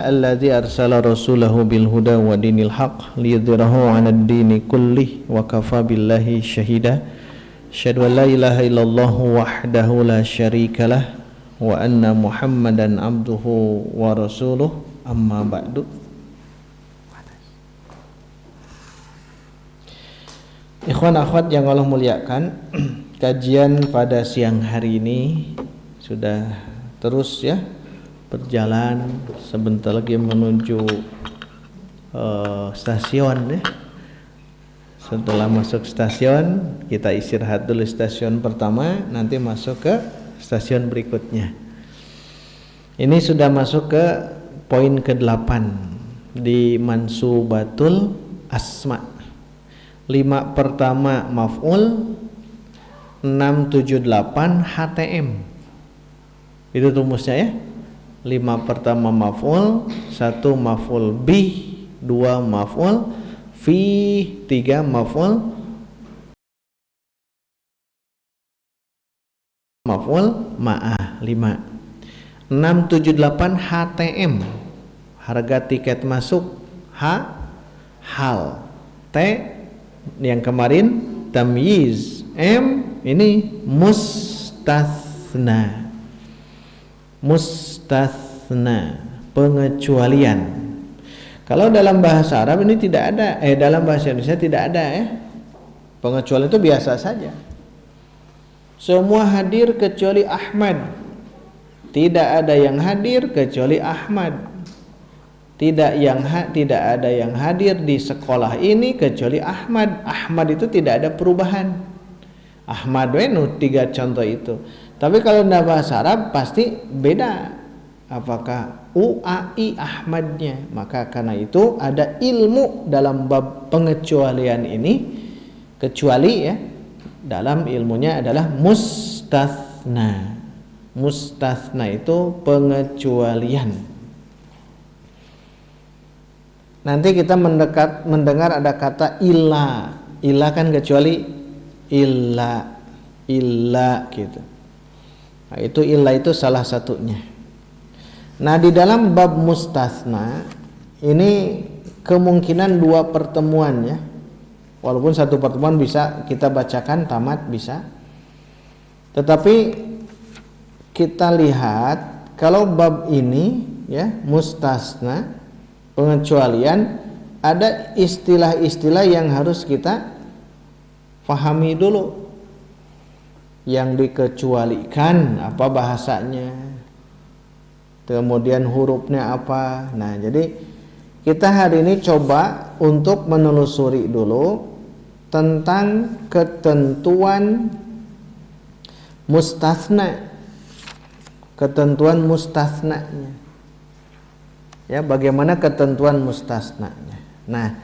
Alladzi arsala rasulahu bil huda wa dinil haq liyudhhirahu 'alad dini kullih wa kafa billahi syahida. Asyhadu an la ilaha illallah wahdahu la syarikalah wa anna Muhammadan abduhu wa rasuluh, amma ba'du. Ikhwan akhwat yang Allah muliakan, kajian pada siang hari ini sudah terus ya berjalan, sebentar lagi menuju stasiun ya. Setelah masuk stasiun, kita istirahat dulu stasiun pertama, nanti masuk ke stasiun berikutnya. Ini sudah masuk ke poin ke-8 di Mansubatul Asma. 5 pertama maf'ul, 678 HTM. Itu rumusnya ya. 5 pertama maf'ul, 1 maf'ul bih, 2 maf'ul fi, 3 maf'ul ma'ah, 5. 678 HTM, harga tiket masuk. Hal. T yang kemarin tamyiz. M ini mustatsna. Mustatsna, pengecualian. Kalau dalam bahasa Arab ini tidak ada, dalam bahasa Indonesia tidak ada ya. Pengecualian itu biasa saja. Semua hadir kecuali Ahmad. Tidak ada yang hadir kecuali Ahmad. Tidak ada yang hadir di sekolah ini kecuali Ahmad. Ahmad itu tidak ada perubahan. Ahmad wenu 3 contoh itu. Tapi kalau dalam bahasa Arab pasti beda. Apakah UAI Ahmadnya? Maka karena itu ada ilmu dalam bab pengecualian ini. Kecuali ya, dalam ilmunya adalah mustatsna. Mustatsna itu pengecualian. Nanti kita mendengar ada kata illa. Illa kan kecuali, illa gitu. Nah, itu illa itu salah satunya. Nah, di dalam bab mustatsna ini kemungkinan 2 pertemuan ya. Walaupun 1 pertemuan bisa kita bacakan tamat bisa. Tetapi kita lihat kalau bab ini ya, mustatsna, pengecualian, ada istilah-istilah yang harus kita pahami dulu. Yang dikecualikan apa bahasanya, kemudian hurufnya apa. Nah, jadi kita hari ini coba untuk menelusuri dulu tentang ketentuan mustatsna, ketentuan mustatsnanya ya, bagaimana ketentuan mustatsnanya. Nah,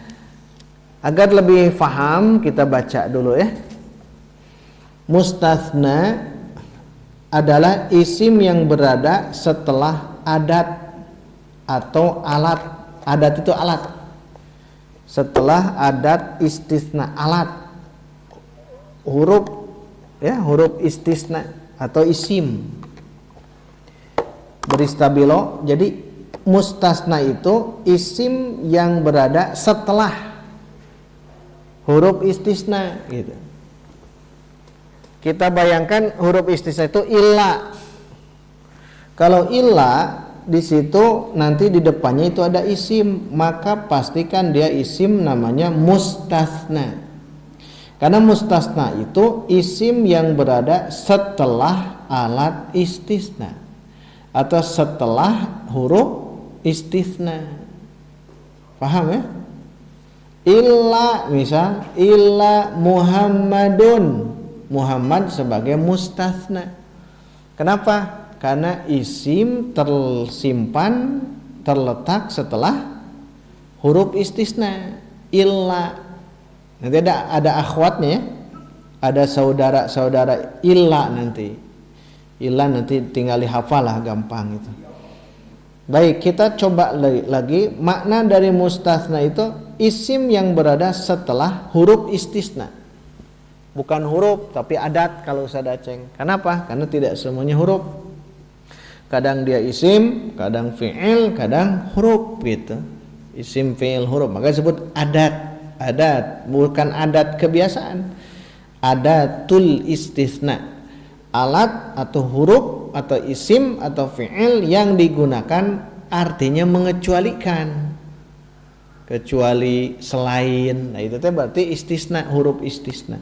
agar lebih paham kita baca dulu ya. Mustatsna adalah isim yang berada setelah adat atau alat. Adat itu alat. Setelah adat istisna, alat. Huruf ya, huruf istisna atau isim. Beristabilo. Jadi mustatsna itu isim yang berada setelah huruf istisna gitu. Kita bayangkan huruf istisna itu illa. Kalau illa di situ nanti di depannya itu ada isim, maka pastikan dia isim namanya mustatsna. Karena mustatsna itu isim yang berada setelah alat istisna atau setelah huruf istisna. Paham ya? Illa, misal illa Muhammadun, Muhammad sebagai mustatsna. Kenapa? Karena isim tersimpan, terletak setelah huruf istisna. Illa. Nanti ada akhwatnya ya. Ada saudara-saudara illa nanti. Illa nanti tinggal dihafal lah, gampang itu. Baik, kita coba lagi makna dari mustatsna itu isim yang berada setelah huruf istisna. Bukan huruf tapi adat kalau Ustaz Aceng. Kenapa? Karena tidak semuanya huruf. Kadang dia isim, kadang fi'il, kadang huruf gitu. Isim, fi'il, huruf. Maka disebut adat. Adat bukan adat kebiasaan. Adatul istisna. Alat atau huruf atau isim atau fi'il yang digunakan artinya mengecualikan, kecuali, selain. Nah itu berarti istisna, huruf istisna.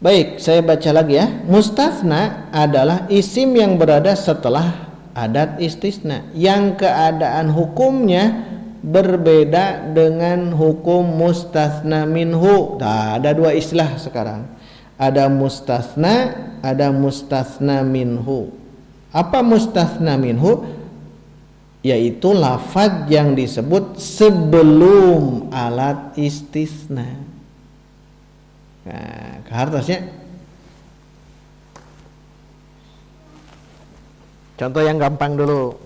Baik, saya baca lagi ya. Mustatsna adalah isim yang berada setelah adat istisna yang keadaan hukumnya berbeda dengan hukum mustatsna minhu. Nah, ada dua istilah sekarang. Ada mustatsna, ada mustatsna minhu. Apa mustatsna minhu? Yaitu lafaz yang disebut sebelum alat istisna. Nah, harusnya contoh yang gampang dulu.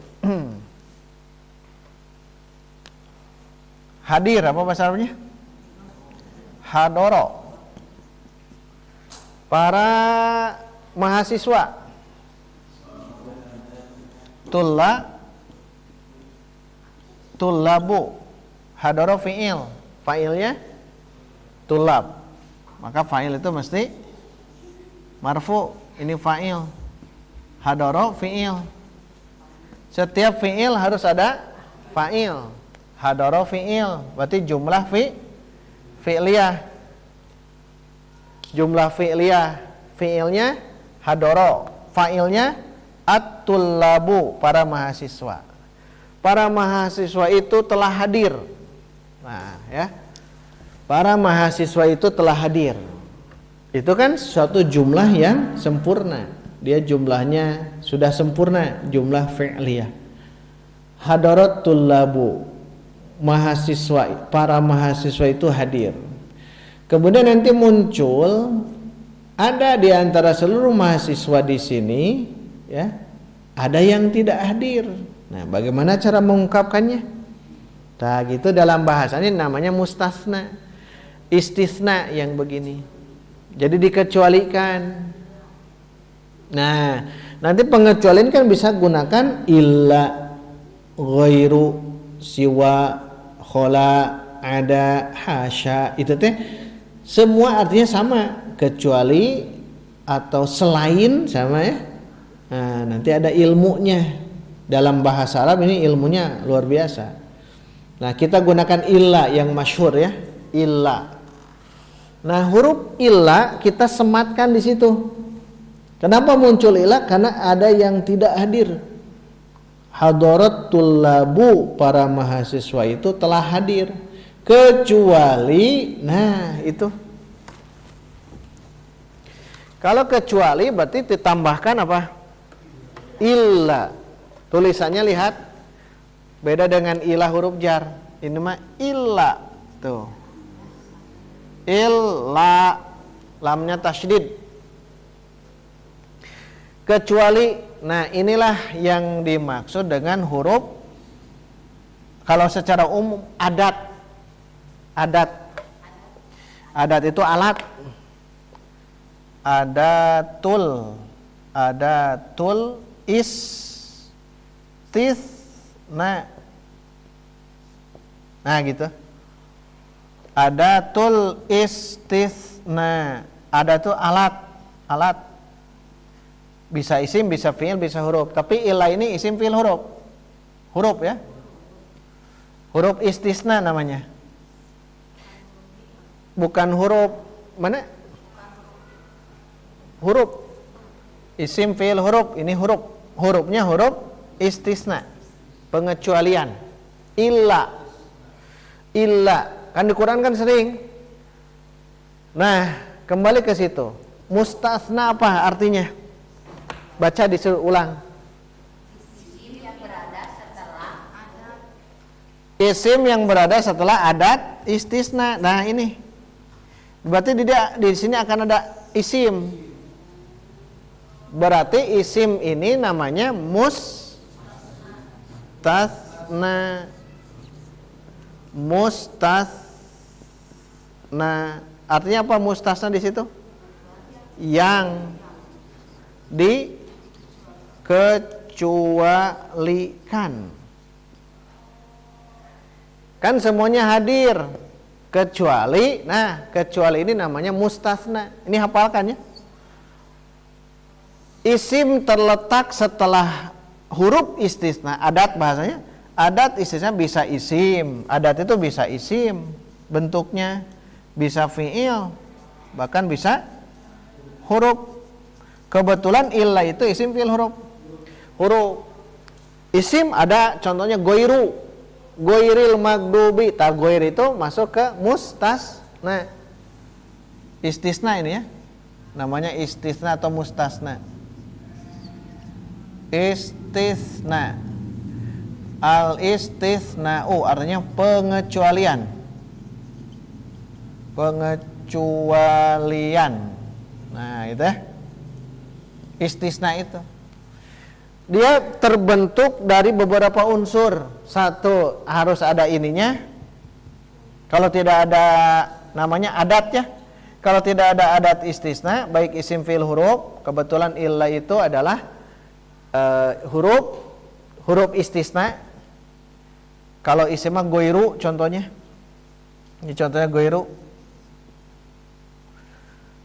Hadir, apa bahasa Arabnya? Hadoro. Para mahasiswa. Tullabu. Hadoro fi'il. Fa'ilnya tullab. Maka fa'il itu mesti marfu. Ini fa'il. Hadoro fi'il. Setiap fi'il harus ada fa'il. Hadoro fi'il. Berarti jumlah fi'liyah. Jumlah fi'liyah. Fi'ilnya hadoro. Fa'ilnya at-tullabu, para mahasiswa. Para mahasiswa itu telah hadir. Nah, ya. Para mahasiswa itu telah hadir. Itu kan suatu jumlah yang sempurna. Dia jumlahnya sudah sempurna, jumlah fi'liyah. Hadarat tullabu. Mahasiswa, para mahasiswa itu hadir. Kemudian nanti muncul ada di antara seluruh mahasiswa di sini, ya, ada yang tidak hadir. Nah, bagaimana cara mengungkapkannya? Nah, gitu dalam bahasa ini namanya mustatsna, istisna yang begini. Jadi dikecualikan. Nah, nanti pengecualian kan bisa gunakan illa, ghairu, siwa, khola, ada, hasya. Itu teh semua artinya sama, kecuali atau selain sama ya. Nah, nanti ada ilmunya. Dalam bahasa Arab ini ilmunya luar biasa. Nah, kita gunakan illa yang masyhur ya, illa. Nah, huruf illa kita sematkan di situ. Kenapa muncul illa? Karena ada yang tidak hadir. Hadarat tullabu, para mahasiswa itu telah hadir. Kecuali, nah itu. Kalau kecuali berarti ditambahkan apa? Illa. Tulisannya lihat, beda dengan ilah huruf jar. Ini mah illa. Tuh. Illa, lamnya tasydid. Kecuali, nah inilah yang dimaksud dengan huruf, kalau secara umum adat. Adat itu alat. Adatul istisna. Nah gitu. Adatul istisna. Ada tuh alat. Bisa isim, bisa fi'il, bisa huruf. Tapi ilah ini isim, fi'il, huruf. Huruf ya. Huruf istisna namanya. Bukan huruf mana? Huruf isim, fi'il, huruf. Ini huruf. Hurufnya huruf istisna, pengecualian. Illa. Kan di Quran kan sering. Nah, kembali ke situ. Mustatsna apa artinya? Baca disuruh ulang. Isim yang berada setelah adat istisna. Nah, ini. Berarti di sini akan ada isim. Berarti isim ini namanya mustatsna. Artinya apa mustatsna di situ? Yang kecualikan. Kan semuanya hadir kecuali, nah kecuali ini namanya mustasna. Ini hafalkan ya. Isim terletak setelah huruf istisna, adat bahasanya. Adat istisna bisa isim, adat itu bisa isim bentuknya, bisa fi'il, bahkan bisa huruf. Kebetulan illa itu isim fi'il huruf. Huruf isim ada contohnya goiru, goiril magdubi. Goir itu masuk ke mustasna. Istisna ini ya, namanya istisna atau mustasna. Istisna, al istisna'u artinya pengecualian. Pengecualian. Nah, itu ya. Istisna itu dia terbentuk dari beberapa unsur. Satu, harus ada ininya. Kalau tidak ada, namanya adat ya. Kalau tidak ada adat istisna, baik isim fi'il huruf, kebetulan illa itu adalah huruf istisna. Kalau isim mah goiru contohnya. Ini contohnya goiru.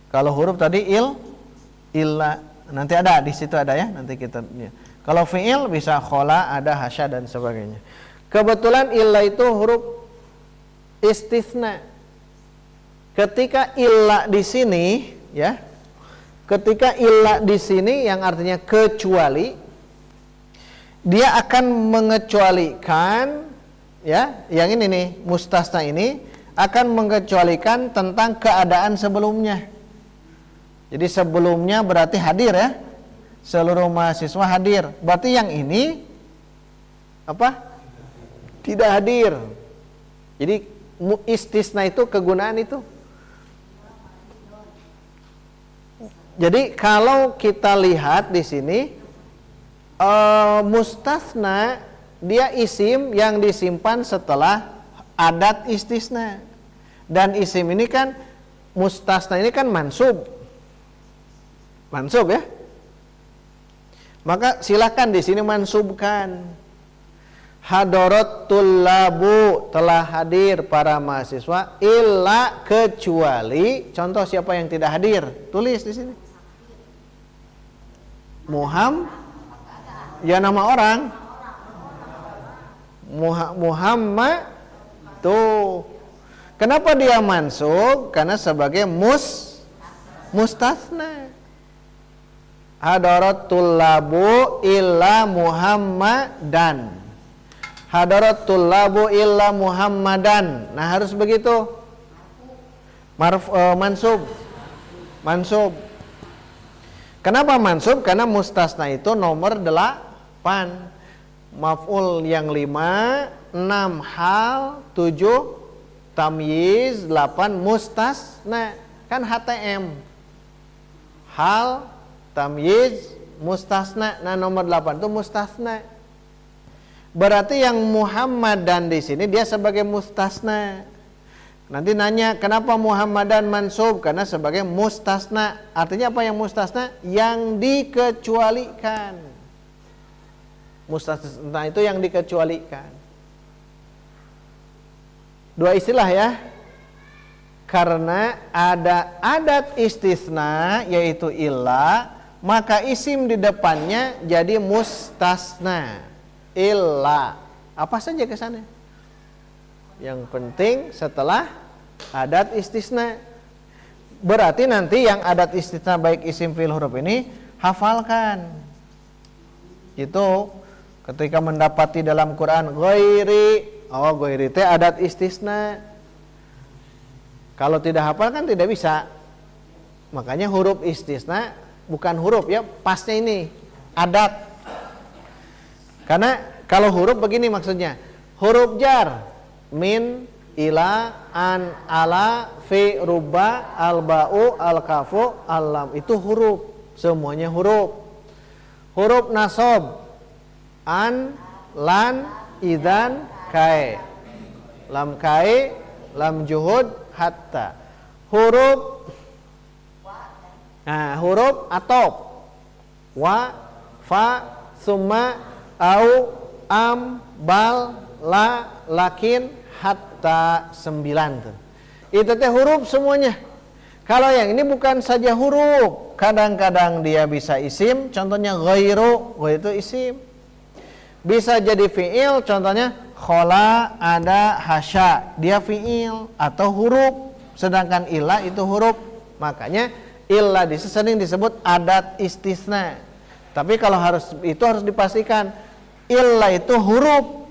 Kalau huruf tadi illa, nanti ada di situ ada ya, nanti kita ya. Kalau fi'il bisa khola, ada hasya dan sebagainya. Kebetulan illa itu huruf istisna. Ketika illa di sini ya, ketika illa di sini yang artinya kecuali, dia akan mengecualikan ya, yang ini nih mustasna ini akan mengecualikan tentang keadaan sebelumnya. Jadi sebelumnya berarti hadir ya, seluruh mahasiswa hadir. Berarti yang ini apa? Tidak hadir. Jadi istisna itu kegunaan itu. Jadi kalau kita lihat di sini mustasna dia isim yang disimpan setelah adat istisna. Dan isim ini kan mustasna ini kan mansub. Mansub ya. Maka silakan di sini mansubkan. Hadaratul labu, telah hadir para mahasiswa, illa kecuali, contoh siapa yang tidak hadir? Tulis di sini. Ya nama orang. Muhammad tuh. Kenapa dia mansub? Karena sebagai mustasna. Hadaratul labu illa Muhammadan. Hadaratul labu illa Muhammadan. Nah, harus begitu. Mansub. Mansub. Kenapa mansub? Karena mustasna itu nomor 8. Maf'ul yang 5, 6 hal, 7 tamyiz, 8 mustasna. Kan HTM. Hal, tamyiz, mustasna. Nah, nomor 8 itu mustasna. Berarti yang Muhammadan di sini dia sebagai mustasna. Nanti nanya, kenapa Muhammadan mansub? Karena sebagai mustasna. Artinya apa yang mustasna? Yang dikecualikan. Mustasna itu yang dikecualikan. Dua istilah ya. Karena ada adat istisna yaitu illa, maka isim di depannya jadi mustasna. Illa. Apa saja kesannya? Yang penting setelah adat istisna. Berarti nanti yang adat istisna baik isim fi'il huruf ini hafalkan. Itu ketika mendapati dalam Quran ghairi, ghairi itu adat istisna. Kalau tidak hafal kan tidak bisa. Makanya huruf istisna bukan huruf ya, pasnya ini adat. Karena kalau huruf begini maksudnya, huruf jar min, ila, an, ala, fi, ruba, alba'u, al-kafu, al-lam. Itu huruf. Semuanya huruf. Huruf nasab. An, lan, idan, kai. Lam kai, lam juhud, hatta. Huruf huruf atop. Wa, fa, summa, au, am, bal, la, lakin, hatta, 9 tuh. Itu teh huruf semuanya. Kalau yang ini bukan saja huruf, kadang-kadang dia bisa isim, contohnya ghairu, itu isim. Bisa jadi fi'il, contohnya khola, ada, hasya, dia fi'il atau huruf. Sedangkan illa itu huruf. Makanya illa sering disebut adat istisna. Tapi kalau harus dipastikan illa itu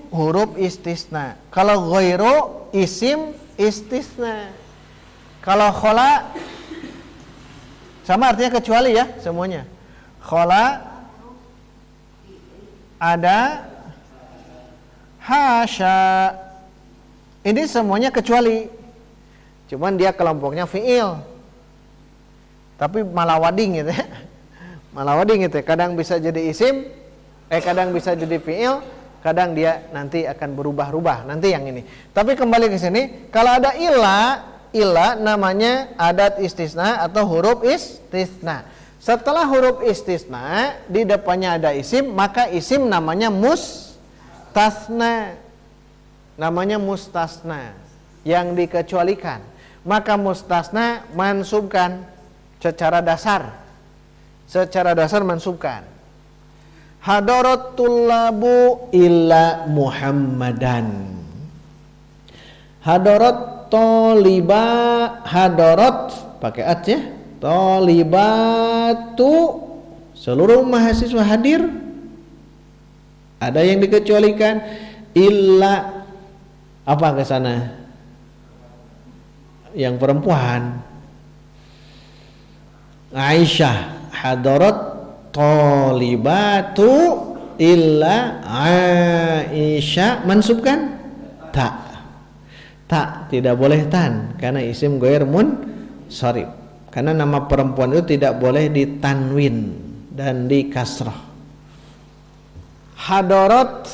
huruf istisna. Kalau ghairu isim istisna. Kalau khola sama artinya kecuali ya semuanya. Khola, ada, hasya, ini semuanya kecuali. Cuman dia kelompoknya fi'il, tapi malawading gitu ya. Malawading gitu ya. Kadang bisa jadi isim, kadang bisa jadi fi'il, kadang dia nanti akan berubah-ubah. Nanti yang ini. Tapi kembali ke sini, kalau ada illa namanya adat istisna atau huruf istisna. Setelah huruf istisna di depannya ada isim, maka isim namanya mustasna. Namanya mustasna, yang dikecualikan. Maka mustasna mansubkan secara dasar. Secara dasar mansubkan. Hadaratul labu illa Muhammadan. Hadarat toliba, hadarat pakai at ya. Tolibatu, seluruh mahasiswa hadir. Ada yang dikecualikan, illa apa ke sana? Yang perempuan. Aisyah, hadarat tolibatu illa Aisyah, mansubkan tak. Tak, tidak boleh tan karena isim ghair munsharif. Karena nama perempuan itu tidak boleh ditanwin dan dikasrah. Hadarat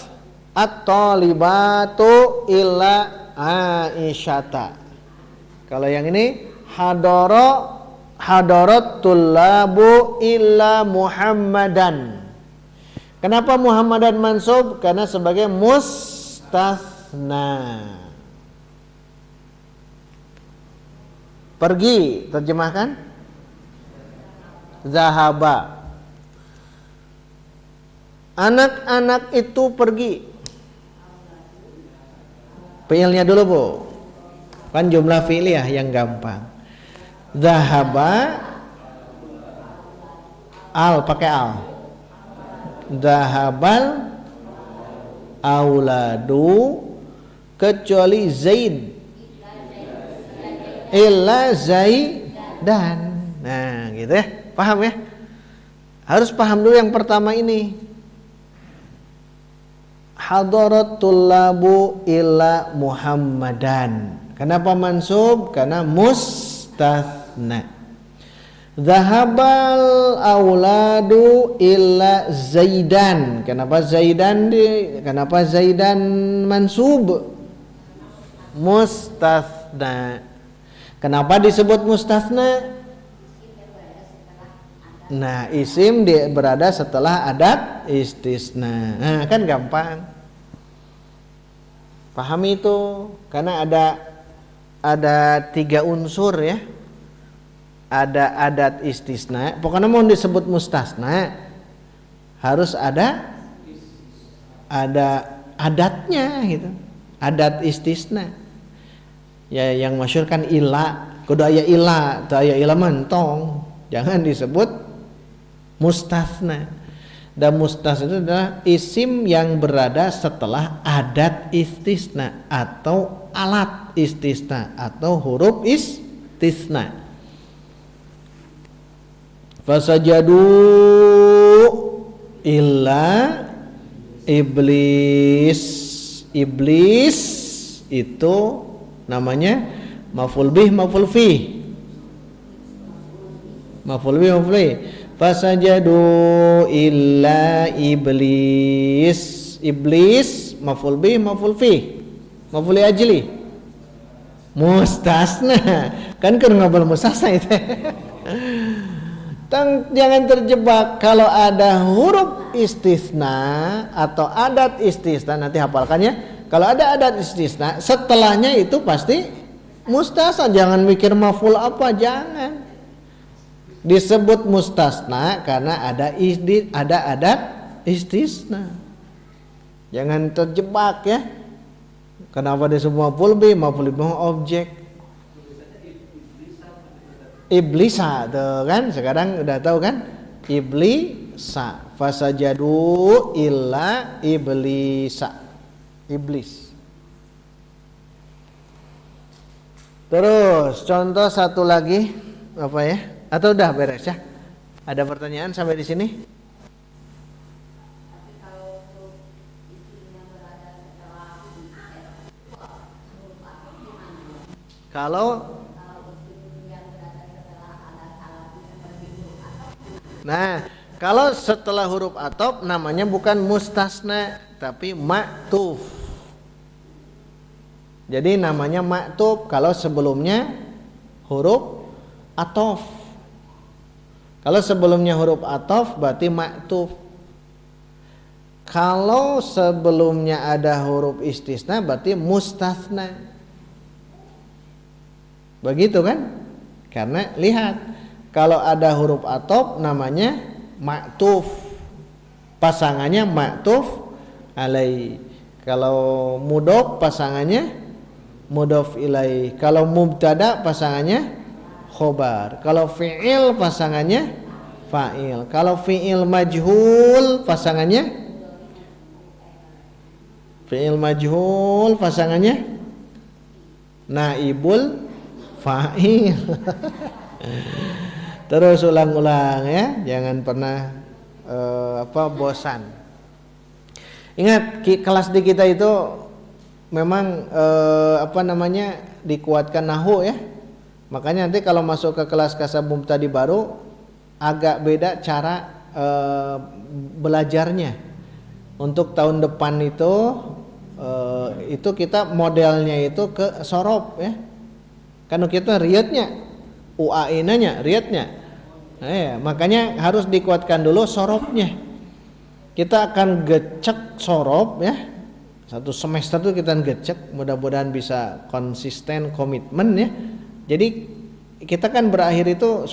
at-talibatu illa Aisyata. Kalau yang ini hadarat tullabu illa Muhammadan. Kenapa Muhammadan mansub? Karena sebagai mustasna. Pergi, terjemahkan. Zahaba. Anak-anak itu pergi. Fi'ilnya dulu Bu. Kan jumlah fi'liyah yang gampang. Zahaba, al pakai al. Zahabal auladu, kecuali Zaid, illa Zaidan. Nah gitu ya, paham ya? Harus paham dulu yang pertama ini. Hadaratul labu illa Muhammadan. Kenapa mansub? Karena mustathna. Zahabal auladu illa Zaidan. Kenapa Zaidan mansub? Mustathna. Kenapa disebut mustathna? Nah, isim berada setelah adat istisna. Nah, kan gampang. Pahami itu, karena ada 3 unsur ya. Ada adat istisna. Pokoknya mau disebut mustasna harus ada adatnya gitu. Adat istisna. Ya yang masyhur kan ila, kudu aya ila, teu aya ila mentong. Jangan disebut mustasna. Dan mustasna itu adalah isim yang berada setelah adat istisna atau alat istisna atau huruf istisna. Fasajadu illa iblis. Iblis itu namanya maf'ul bih, maf'ul fi. Maf'ul bih, maf'ul fi. Fasajadu illa iblis. Iblis maf'ul bih, maf'ul fi. Maf'ul ajli. Mustasna. Kan keur ngobrol mustasna itu. Jangan terjebak kalau ada huruf istisna atau adat istisna, nanti hafalkan ya. Kalau ada adat istisna, setelahnya itu pasti mustasna. Jangan mikir maf'ul apa, jangan. Disebut mustasna karena ada adat istisna. Jangan terjebak ya. Kenapa disebut maf'ul bih objek. Iblisa tuh kan, sekarang udah tahu kan, iblisa, fasajadu illa iblisa, iblis. Terus contoh satu lagi apa ya, atau udah beres ya? Ada pertanyaan sampai di sini? Kalau Nah, kalau setelah huruf atop namanya bukan mustasna tapi ma'tuf. Jadi namanya ma'tuf kalau sebelumnya huruf atof. Kalau sebelumnya huruf atof berarti ma'tuf. Kalau sebelumnya ada huruf istisna berarti mustasna. Begitu kan? Karena lihat, kalau ada huruf atof namanya ma'tuf, pasangannya ma'tuf alai. Kalau mudhof pasangannya mudhof ilai. Kalau mubtada pasangannya khobar. Kalau fi'il pasangannya fa'il. Kalau fi'il majhul pasangannya naibul fa'il. Terus ulang-ulang ya, jangan pernah bosan. Ingat, kelas di kita itu memang dikuatkan nahwu ya. Makanya nanti kalau masuk ke kelas kasab mubtadi baru agak beda cara belajarnya. Untuk tahun depan itu kita modelnya itu ke sorob ya. Karena kita riyadnya UAI-nya, riyadnya. Makanya harus dikuatkan dulu sorobnya. Kita akan gecek sorob ya. Satu semester itu kita gecek, mudah-mudahan bisa konsisten, komitmen ya. Jadi kita kan berakhir itu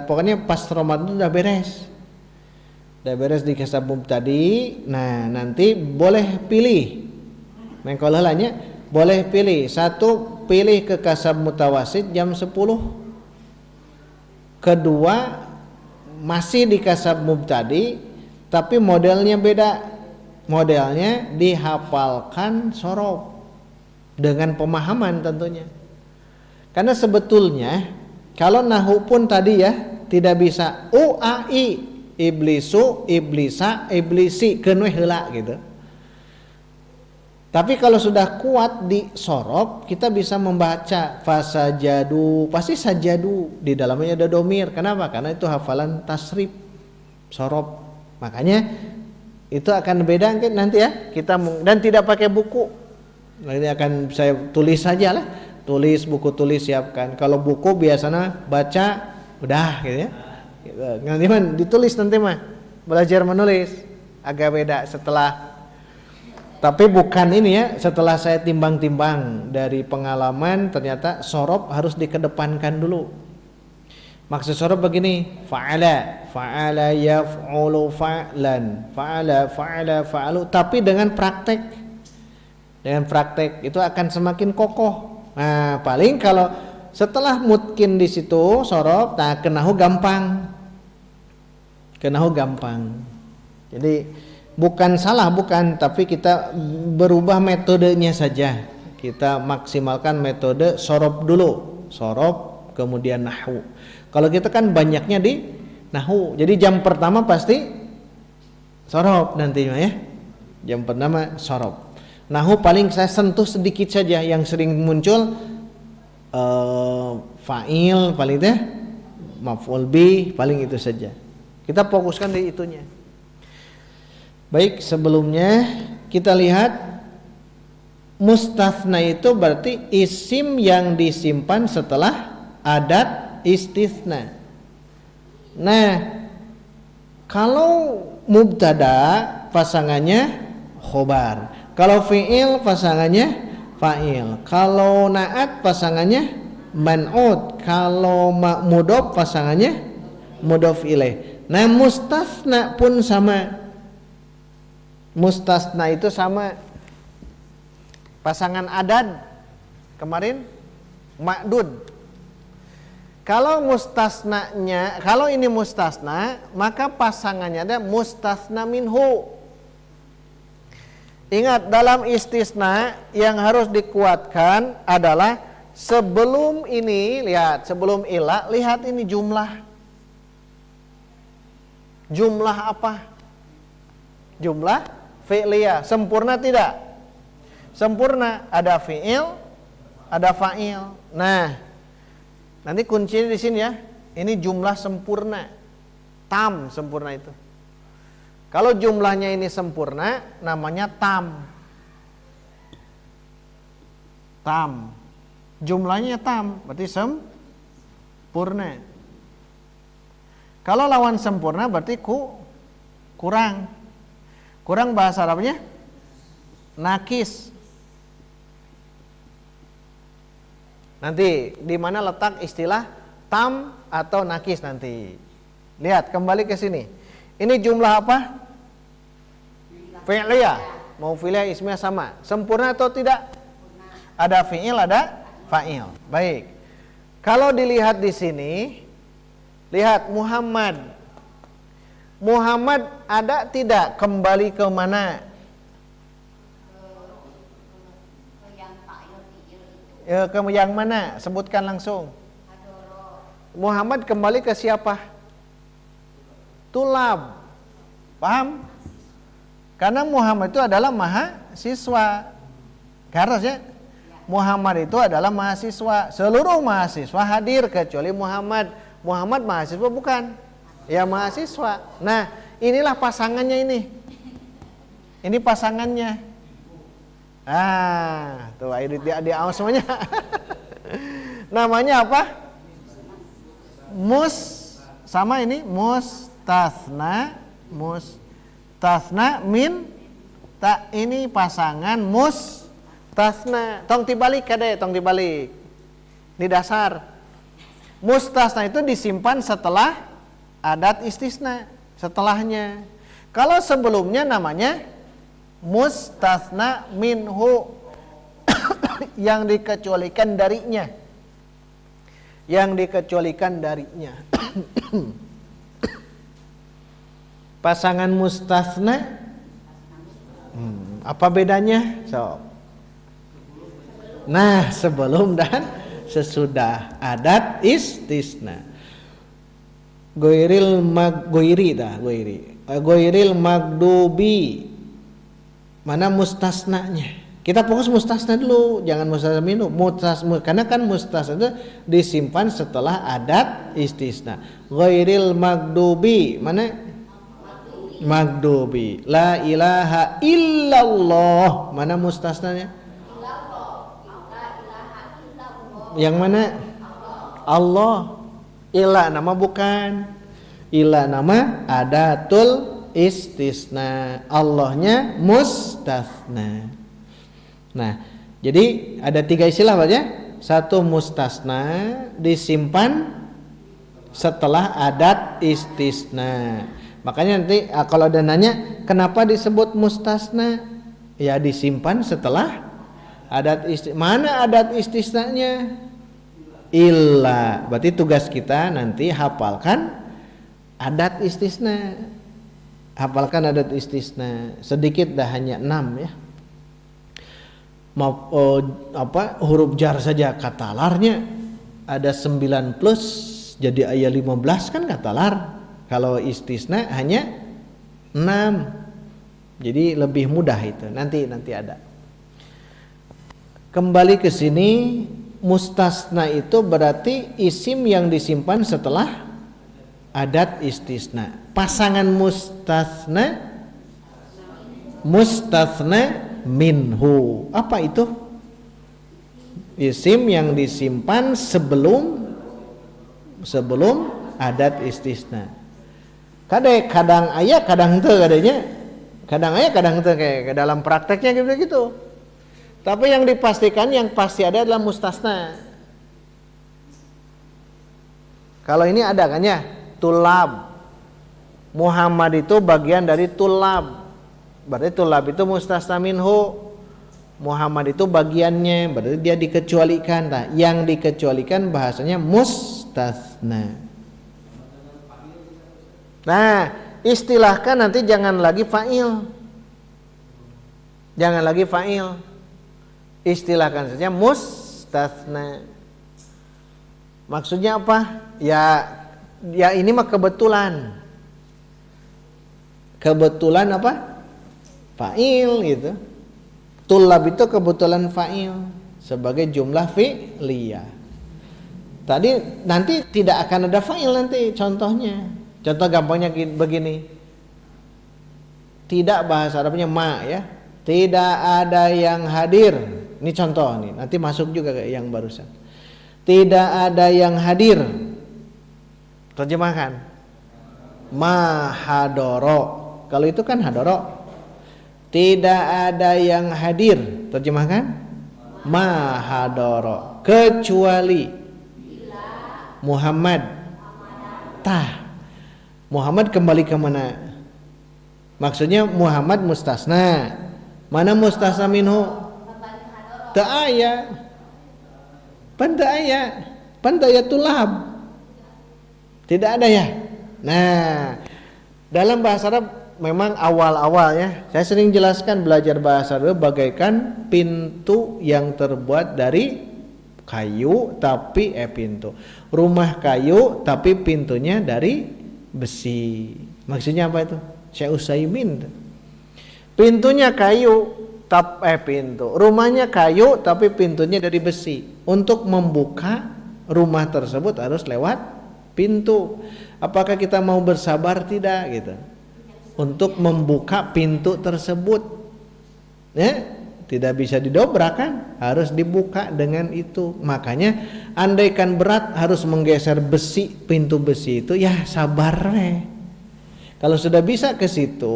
pokoknya pas Ramadan itu udah beres. Udah beres di kasab mubtadi. Nah, nanti boleh pilih. Mengkolahnya boleh pilih. Satu, pilih ke kasab mutawasid jam 10. Kedua, masih di kasab mubtadi tapi modelnya beda. Modelnya dihafalkan sorob dengan pemahaman tentunya. Karena sebetulnya kalau nahwu pun tadi ya tidak bisa UAI, iblisu, iblisa, iblisi, keun we heula gitu. Tapi kalau sudah kuat di sorob, kita bisa membaca fasajadu, pasti sajadu, di dalamnya ada domir. Kenapa? Karena itu hafalan tasrif sorob. Makanya itu akan beda nanti ya. Dan tidak pakai buku. Nanti akan saya tulis saja lah. Tulis, buku tulis siapkan. Kalau buku biasanya baca udah gitu ya. Nanti mah ditulis nanti mah. Belajar menulis agak beda setelah. Tapi bukan ini ya, setelah saya timbang-timbang dari pengalaman ternyata sorob harus dikedepankan dulu. Maksud sorob begini, fa'ala yaf'ulu fa'lan, fa'ala fa'alu, tapi dengan praktek. Dengan praktek itu akan semakin kokoh. Nah, paling kalau setelah mutkin di situ sorob, nah kenahu gampang. Jadi bukan salah, tapi kita berubah metodenya saja. Kita maksimalkan metode sorob dulu, sorob kemudian nahwu. Kalau kita kan banyaknya di nahwu, jadi jam pertama pasti sorob nantinya ya. Jam pertama sorob. Nahwu paling saya sentuh sedikit saja, yang sering muncul fa'il paling teh, maf'ul bih paling itu saja. Kita fokuskan di itunya. Baik, sebelumnya kita lihat mustatsna itu berarti isim yang disimpan setelah adat istisna. Nah, kalau mubtada pasangannya khobar. Kalau fi'il pasangannya fa'il. Kalau na'at pasangannya man'ut. Kalau mudhof pasangannya mudhof ilaih. Nah, mustasna pun sama. Mustasna itu sama. Pasangan adad kemarin ma'dud. Kalau mustasnanya, kalau ini mustasna, maka pasangannya ada mustasna minhu. Ingat, dalam istisna yang harus dikuatkan adalah sebelum ini, lihat, sebelum ila, lihat ini jumlah. Jumlah apa? Jumlah fi'liyah. Sempurna tidak? Sempurna. Ada fi'il, ada fa'il. Nah, nanti kuncinya di sini ya. Ini jumlah sempurna. Tam sempurna itu. Kalau jumlahnya ini sempurna, namanya tam. Tam. Jumlahnya tam, berarti sempurna. Kalau lawan sempurna berarti kurang. Kurang bahasa Arabnya nakis. Nanti di mana letak istilah tam atau nakis nanti. Lihat kembali ke sini. Ini jumlah apa? Fi'liyah. Mau fi'liyah ismiyah sama. Sempurna atau tidak? Ada fi'il, ada fa'il. Baik. Kalau dilihat di sini, lihat Muhammad. Muhammad ada tidak? Kembali ke mana? Ke yang mana? Sebutkan langsung. Muhammad kembali ke siapa? Tulab. Paham? Karena Muhammad itu adalah mahasiswa. Harusnya Muhammad itu adalah mahasiswa. Seluruh mahasiswa hadir kecuali Muhammad. Muhammad mahasiswa bukan? Ya mahasiswa. Nah, inilah pasangannya ini. Ini pasangannya. Tuh di awal semuanya. Namanya apa? Sama ini mustasna min tak, ini pasangan mustasna. Tong dibalik kade, tong dibalik. Di dasar. Mustasna itu disimpan setelah adat istisna, setelahnya. Kalau sebelumnya namanya mustasna minhu, yang dikecualikan darinya. Yang dikecualikan darinya. Pasangan mustasna, apa bedanya? Nah, sebelum dan sesudah adat istisna. Goiril magdubi. Mana mustasnanya? Kita fokus mustasna dulu, jangan mustasna minhu. Karena kan mustasna itu disimpan setelah adat istisna. Ghairil magdubi, mana? Magdubi. La ilaha illallah. Mana mustasnanya? Yang mana? Allah. Ila nama bukan. Ila nama adatul istisna. Allahnya mustasna. Nah, jadi ada 3 istilah Pak ya. Satu, mustasna disimpan setelah adat istisna. Makanya nanti kalau ada nanya kenapa disebut mustasna, ya disimpan setelah adat istisna. Mana adat istisnanya? Illa. Berarti tugas kita nanti hafalkan adat istisna. Hafalkan adat istisna. Sedikit dah, hanya 6 ya. Huruf jar saja kata larnya ada 9 plus jadi ayat 15 kan kata lar. Kalau istisna hanya 6. Jadi lebih mudah itu. Nanti ada. Kembali ke sini, mustasna itu berarti isim yang disimpan setelah adat istisna. Pasangan mustasna minhu. Apa itu? Isim yang disimpan sebelum adat istisna. Kadang aya kadang teu kadenya. Kadang aya kadang teu kayak dalam prakteknya gitu. Tapi yang dipastikan yang pasti ada adalah mustasna. Kalau ini ada kan ya, tulab. Muhammad itu bagian dari tulab. Berarti tulab itu mustasna minhu. Muhammad itu bagiannya, berarti dia dikecualikan. Nah, yang dikecualikan bahasanya mustasna. Nah, istilahkan nanti jangan lagi fa'il. Jangan lagi fa'il. Istilahkan saja mustasna. Maksudnya apa? Ya ini mah kebetulan. Kebetulan apa? Fa'il gitu. Tulab itu kebetulan fa'il sebagai jumlah fi'liyah. Tadi nanti tidak akan ada fa'il nanti contohnya. Contoh gampangnya begini. Tidak bahasa Arabnya ma ya. Tidak ada yang hadir. Ini contoh nih. Nanti masuk juga kayak yang barusan. Tidak ada yang hadir. Terjemahkan. Ma hadoro. Kalau itu kan hadoro. Tidak ada yang hadir. Terjemahkan. Ma hadoro. Kecuali Muhammad. Tah. Muhammad kembali ke mana? Maksudnya Muhammad mustasna. Mana mustasna minhu? Teu aya. Pan teu aya. Pan teu aya tulab. Tidak ada ya. Nah, dalam bahasa Arab memang awal-awal ya. Saya sering jelaskan belajar bahasa Arab bagaikan pintu yang terbuat dari kayu tapi pintu. Rumah kayu tapi pintunya dari besi. Maksudnya apa itu? Syekh Utsaimin. Pintunya kayu pintu. Rumahnya kayu tapi pintunya dari besi. Untuk membuka rumah tersebut harus lewat pintu. Apakah kita mau bersabar tidak gitu? Untuk membuka pintu tersebut. Ya, tidak bisa didobrak kan? Harus dibuka dengan itu. Makanya andaikan berat harus menggeser besi, pintu besi itu ya sabar weh. Kalau sudah bisa ke situ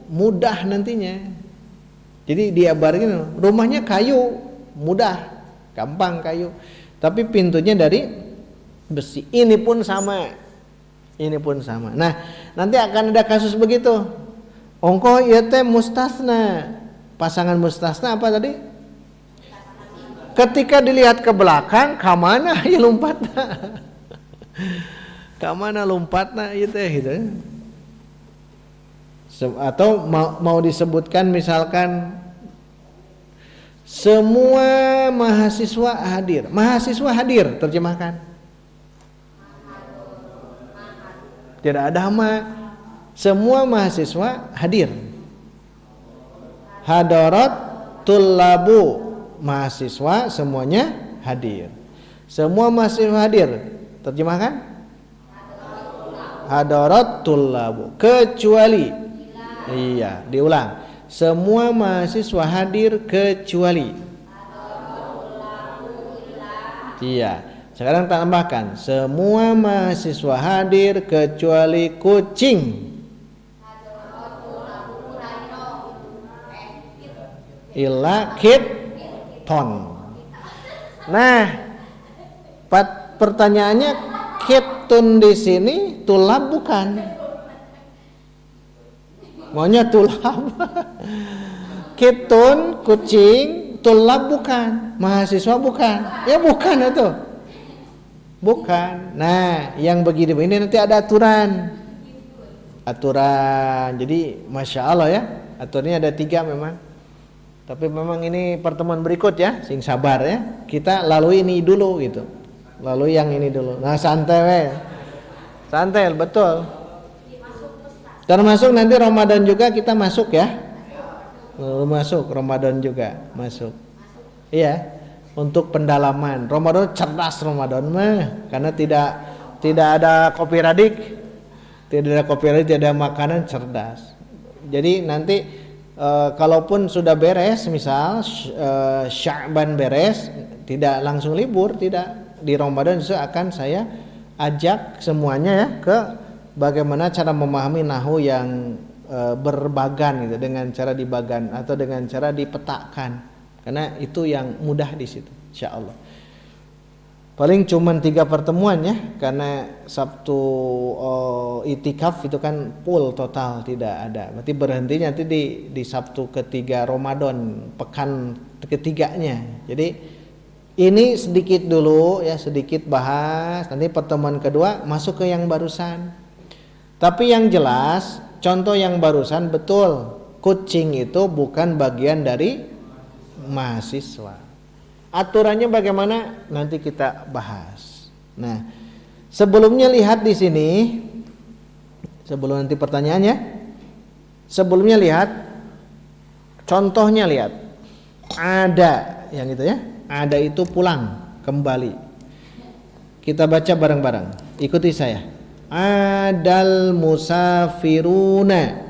mudah nantinya. Jadi dia barengin rumahnya kayu, mudah, gampang kayu. Tapi pintunya dari besi. Ini pun sama. Ini pun sama. Nah, nanti akan ada kasus begitu. Ongko ieu teh mustasna. Pasangan mustasna apa tadi? Ketika dilihat ke belakang, ka mana ya lompatna? Ka mana lompatna ieu teh gitu. Atau mau disebutkan misalkan semua mahasiswa hadir. Mahasiswa hadir, terjemahkan. Tidak ada ma. Semua mahasiswa hadir. Hadarat tullabu, mahasiswa semuanya hadir. Semua mahasiswa hadir. Terjemahkan? Hadarat tullabu, kecuali. Iya, diulang. Semua mahasiswa hadir kecuali. Iya. Sekarang tambahkan, semua mahasiswa hadir kecuali kucing. Illa kitton. Nah, pertanyaannya kitton di sini tulab bukan? Maunya tulab. Kitton kucing, tulab bukan? Mahasiswa bukan? Ya bukan itu. Bukan. Nah, yang begini ini nanti ada aturan. Jadi masya Allah ya, aturannya ada 3 memang. Tapi memang ini pertemuan berikut ya, sing sabar ya. Kita lalui ini dulu gitu. Lalu yang ini dulu. Nah, santai we. Santai, betul. Termasuk nanti Ramadan juga kita masuk ya. Masuk Ramadan juga masuk. Iya. Untuk pendalaman. Ramadan cerdas Ramadan mah karena tidak ada kopi radik. Tidak ada kopi radik, tidak ada makanan, cerdas. Jadi nanti kalaupun sudah beres, misal Sya'ban beres, tidak langsung libur, tidak. Di Ramadan itu akan saya ajak semuanya ya ke bagaimana cara memahami nahwu yang berbagan gitu, dengan cara dibagan atau dengan cara dipetakan, karena itu yang mudah di situ insyaallah. Paling cuman 3 pertemuan ya, karena Sabtu itikaf itu kan full total tidak ada. Berarti berhenti nanti di Sabtu ketiga Ramadan, pekan ketiganya. Jadi ini sedikit dulu ya, sedikit bahas, nanti pertemuan kedua masuk ke yang barusan. Tapi yang jelas contoh yang barusan betul, kucing itu bukan bagian dari mahasiswa. Aturannya bagaimana nanti kita bahas. Nah, sebelumnya lihat di sini, sebelum nanti pertanyaannya, sebelumnya lihat contohnya, lihat ada yang itu ya, ada itu pulang kembali. Kita baca bareng-bareng, ikuti saya. Adal musafiruna,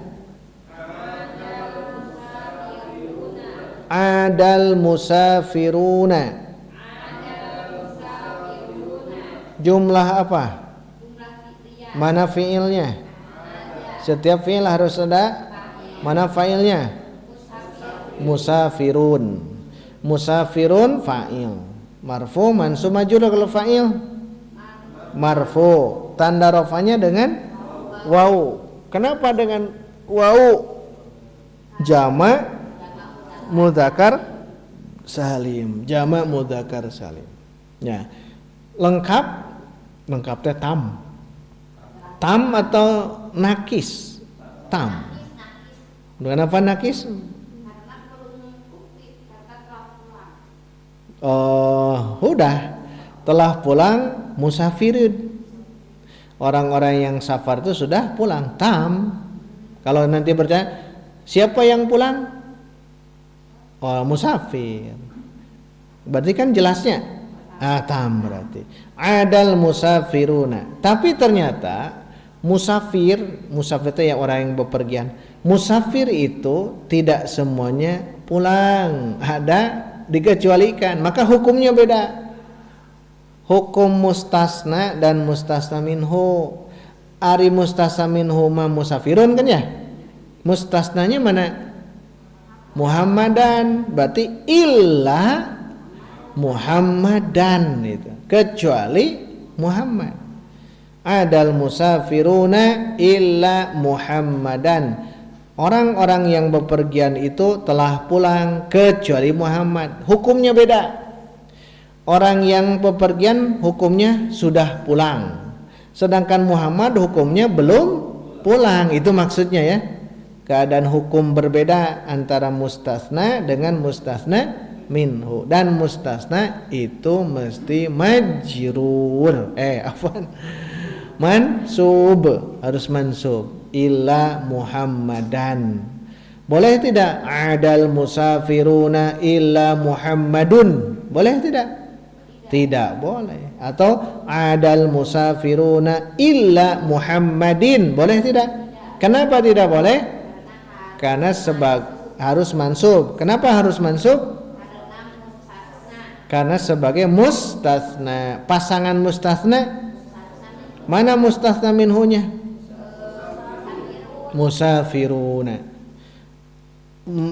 adal musafiruna. Jumlah apa? Mana fiilnya? Setiap fiil harus ada mana fa'ilnya? Musafirun. Musafirun fa'il. Marfu, mansub, majrur. Kalau fa'il marfu, tanda rafanya dengan waw. Kenapa dengan waw? Jamak mudzakkar salim, jamak mudzakkar salim. Ya. Lengkap teh tam. Tam atau nakis? Tam. Kenapa nakis? Udah telah pulang musafirin. Orang-orang yang safar itu sudah pulang, tam. Kalau nanti bertanya siapa yang pulang? Musafir. Berarti kan jelasnya tam berarti. Adal musafiruna. Tapi ternyata musafir itu ya orang yang bepergian. Musafir itu tidak semuanya pulang, ada dikecualikan, maka hukumnya beda. Hukum mustasna dan mustasna minhu. Ari mustasna minhu ma musafirun kan ya? Mustasnanya mana? Muhammadan, berarti illa Muhammadan itu, kecuali Muhammad. Adal musafiruna illa Muhammadan. Orang-orang yang bepergian itu telah pulang kecuali Muhammad. Hukumnya beda. Orang yang bepergian hukumnya sudah pulang, sedangkan Muhammad hukumnya belum pulang. Itu maksudnya ya. Keadaan hukum berbeda antara mustasna dengan mustasna minhu. Dan mustasna itu mesti majrur. Mansub, harus mansub. Illa Muhammadan. Boleh tidak? Adal musafiruna illa Muhammadun. Boleh tidak? Tidak boleh. Atau adal musafiruna illa Muhammadin. Boleh tidak? Kenapa tidak boleh? Karena harus mansub. Kenapa harus mansub? Karena sebagai mustasna. Pasangan mustasna. Mana mustasna minhunya? Musafiruna.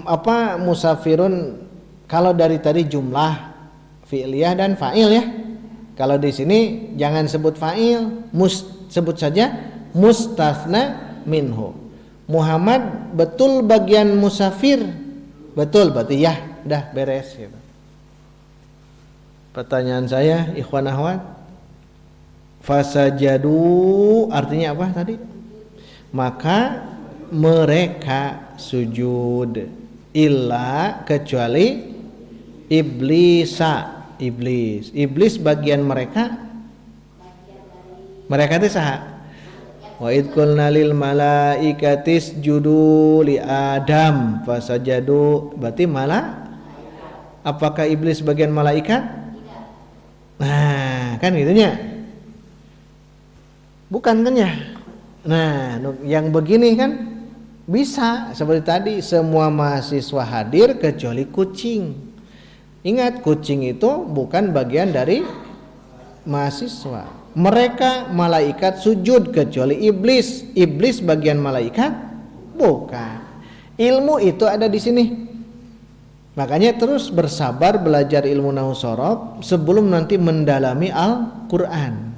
Apa musafirun? Kalau dari tadi jumlah fi'liyah dan fa'il ya. Kalau di sini jangan sebut fa'il, sebut saja mustasna minhu. Muhammad betul bagian musafir, betul, berarti ya udah beres gitu. Pertanyaan saya, ikhwan akhwat, fasajadu artinya apa tadi? Maka mereka sujud, illa kecuali iblis bagian mereka itu saha. Wa id qulna lil malaikati isjudu li Adam fasajadu, berarti apakah iblis bagian malaikat? Nah, kan gitunya. Bukan kan ya? Nah, yang begini kan bisa seperti tadi, semua mahasiswa hadir kecuali kucing. Ingat, kucing itu bukan bagian dari mahasiswa. Mereka malaikat sujud kecuali iblis. Iblis bagian malaikat? Bukan. Ilmu itu ada di sini. Makanya terus bersabar belajar ilmu nahwu shorof sebelum nanti mendalami Al-Quran.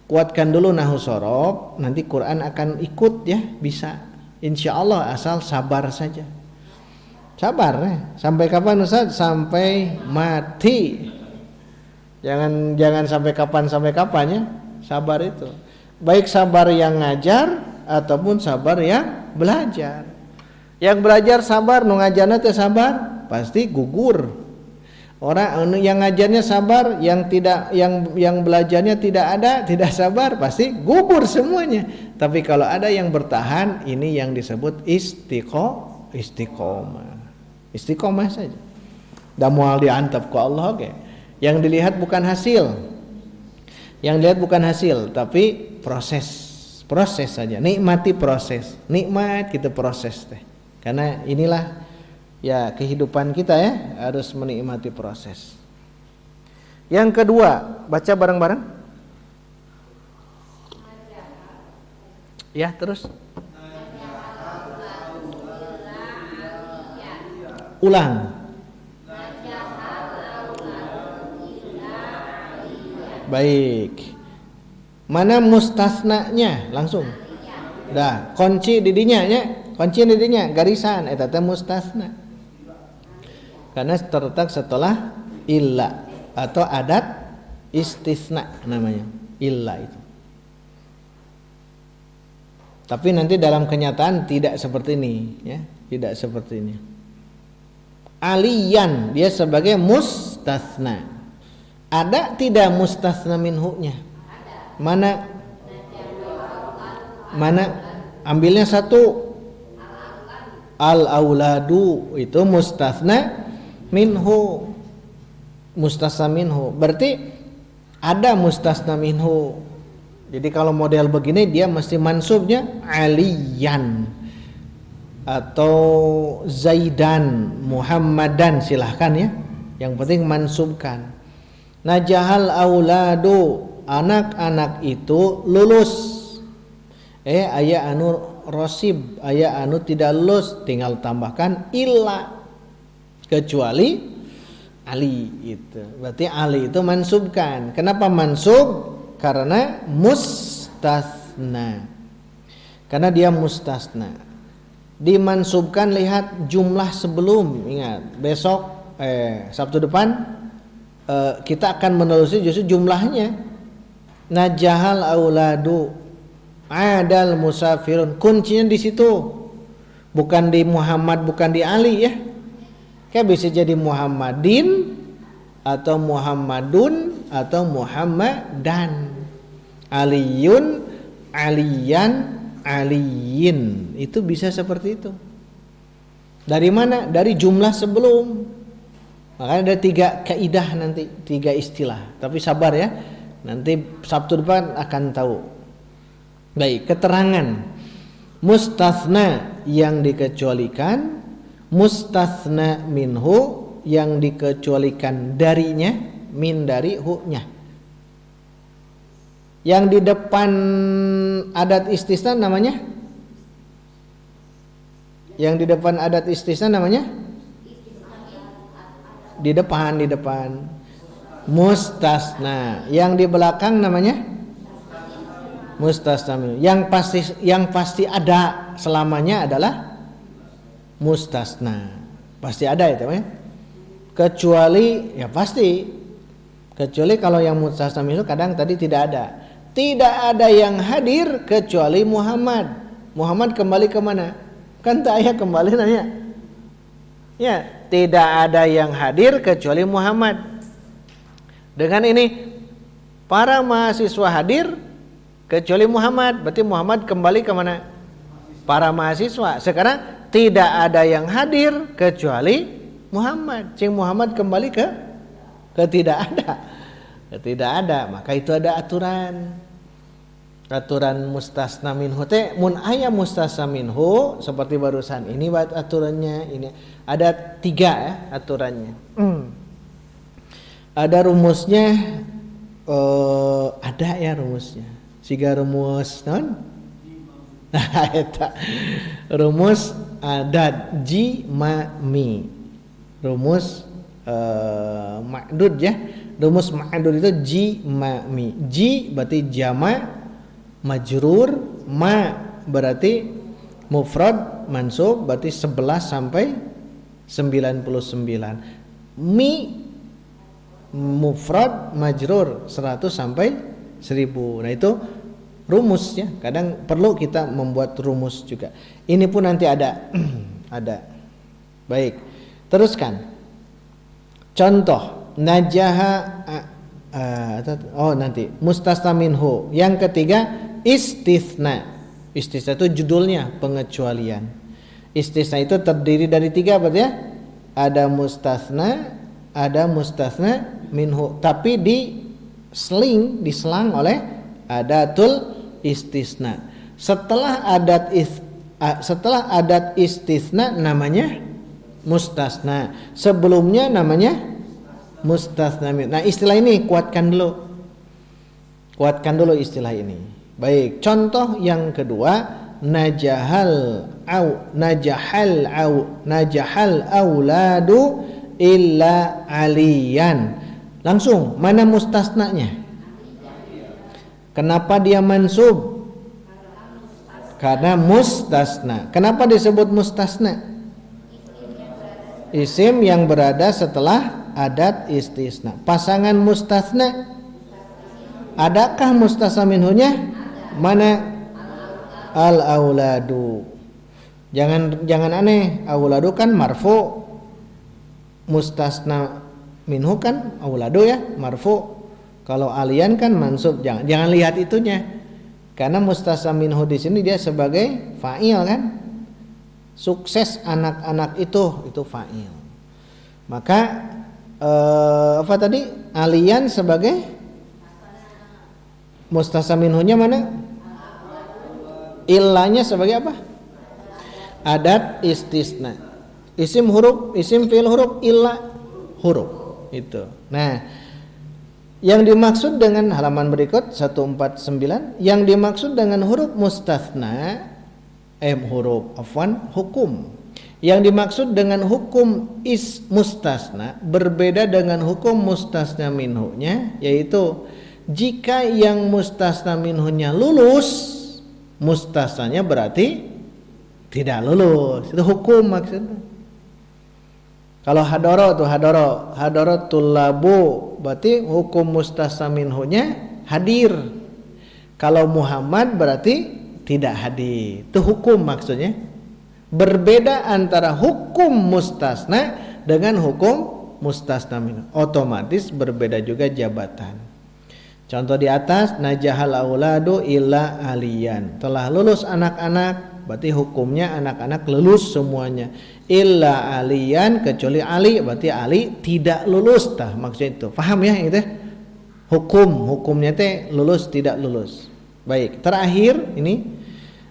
Kuatkan dulu nahwu shorof, nanti Quran akan ikut ya, bisa. Insya Allah asal sabar saja. Sabar ya. Sampai kapan Ustaz? Sampai mati. Jangan sampai kapan ya. Sabar itu. Baik sabar yang ngajar ataupun sabar yang belajar. Yang belajar sabar, nu ngajarna teh sabar, pasti gugur. Orang yang ngajarnya sabar, yang belajarnya tidak sabar, pasti gugur semuanya. Tapi kalau ada yang bertahan, ini yang disebut istiqomah. Istiqomah saja. Dan mual diantap ku Allah oke. Yang dilihat bukan hasil. Yang dilihat bukan hasil, tapi proses saja. Nikmati proses. Nikmat kita proses teh. Karena inilah ya kehidupan kita ya, harus menikmati proses. Yang kedua, baca bareng-bareng. Ya, terus. Ulang. Baik. Mana mustasnanya? Langsung. Dah, kunci didinya ya. Kunci didinya garisan eta teh mustasna. Karena terletak setelah illa atau adat istisna namanya. Illa itu. Tapi nanti dalam kenyataan tidak seperti ini ya, tidak seperti ini. Aliyan dia sebagai mustasna. Ada tidak mustasna minhu-nya? Mana ambilnya satu. Al-auladu itu mustasna minhu. Mustasna minhu. Berarti ada mustasna minhu. Jadi kalau model begini dia mesti mansubnya aliyan atau zaidan, muhammadan silahkan ya. Yang penting mansubkan. Najahal auladu, anak-anak itu lulus. Aya anu rosib, aya anu tidak lulus, tinggal tambahkan illa kecuali Ali itu. Berarti Ali itu mansubkan. Kenapa mansub? Karena mustasna. Karena dia mustasna. Dimansubkan lihat jumlah sebelum. Ingat, besok Sabtu depan kita akan menelusuri justru jumlahnya. Najahal auladu, adal musafirun. Kuncinya di situ. Bukan di Muhammad, bukan di Ali ya. Kayak bisa jadi Muhammadin atau Muhammadun atau Muhammadan. Aliyun, aliyan, aliyin. Itu bisa seperti itu. Dari mana? Dari jumlah sebelum. Makanya ada 3 kaidah nanti, 3 istilah. Tapi sabar ya, nanti Sabtu depan akan tahu. Baik, keterangan mustasna yang dikecualikan, mustasna minhu yang dikecualikan darinya, min dari hu-nya. Yang di depan adat istisna namanya? Yang di depan adat istisna namanya? Di depan mustasna. Yang di belakang namanya mustasna. Yang pasti ada selamanya adalah mustasna. Pasti ada itu ya. Kecuali ya pasti. Kecuali kalau yang mustasna itu kadang tadi tidak ada. Tidak ada yang hadir kecuali Muhammad. Muhammad kembali ke mana? Kan tak ayah kembali nanya. Ya, tidak ada yang hadir kecuali Muhammad. Dengan ini para mahasiswa hadir kecuali Muhammad. Berarti Muhammad kembali ke mana? Para mahasiswa. Sekarang tidak ada yang hadir kecuali Muhammad. Cing Muhammad kembali ke tidak ada. Tidak ada. Maka itu ada aturan. Aturan mustasna minhu teh mun aya mustasna minhu seperti barusan ini buat aturannya ini ada 3 ya aturannya. Ada rumusnya ada ya rumusnya. Siga rumus non? Nah, eta rumus adat ji ma mi. Rumus ma'dud ya. Rumus ma'dud itu ji ma mi. Ji berarti jama majrur, ma berarti mufrad mansub berarti 11 sampai 99. Mi mufrad majrur 100 sampai 1000. Nah itu rumusnya. Kadang perlu kita membuat rumus juga. Ini pun nanti ada ada. Baik. Teruskan. Contoh najaha nanti mustasna minhu. Yang ketiga istitsna. Istitsna itu judulnya pengecualian. Istitsna itu terdiri dari 3 berarti ya. Ada mustasna minhu, tapi diselang oleh adatul istisna. Setelah adat istisna namanya mustasna. Sebelumnya namanya mustasna min. Nah, istilah ini kuatkan dulu istilah ini. Baik, contoh yang kedua najahal auladu illa aliyan. Langsung mana mustasnanya? Kenapa dia mansub? Karena mustasna. Kenapa disebut mustasna? Isim yang berada setelah adat istisna. Pasangan mustasna. Adakah mustasna minhunya? Mana? Al auladu. Jangan aneh. Auladu kan marfu. Mustasna minhu kan auladu ya, marfu. Kalau alian kan mansub. Jangan lihat itunya. Karena mustasna minhu di sini dia sebagai fa'il kan. Sukses anak-anak itu fa'il. Maka apa tadi? Alian sebagai mustasna minhunya mana? Illanya sebagai apa? Adat istisna. Isim huruf, isim fi'il huruf, illa huruf. Itu. Nah, yang dimaksud dengan halaman berikut 149, yang dimaksud dengan huruf mustatsna hukum. Yang dimaksud dengan hukum mustatsna berbeda dengan hukum mustasna minhunya, yaitu jika yang mustasna minhunya lulus, mustasnanya berarti tidak lulus. Itu hukum maksudnya. Kalau hadoro tullabu berarti hukum mustasna minhunya hadir. Kalau Muhammad berarti tidak hadir. Itu hukum maksudnya. Berbeda antara hukum mustasna dengan hukum mustasna minhu. Otomatis berbeda juga jabatan. Contoh di atas, najahal auladu illa aliyan. Telah lulus anak-anak, berarti hukumnya anak-anak lulus semuanya. Illa aliyan, kecuali Ali, berarti Ali tidak lulus. Tah maksudnya itu. Paham ya itu? Hukumnya teh lulus tidak lulus. Baik, terakhir ini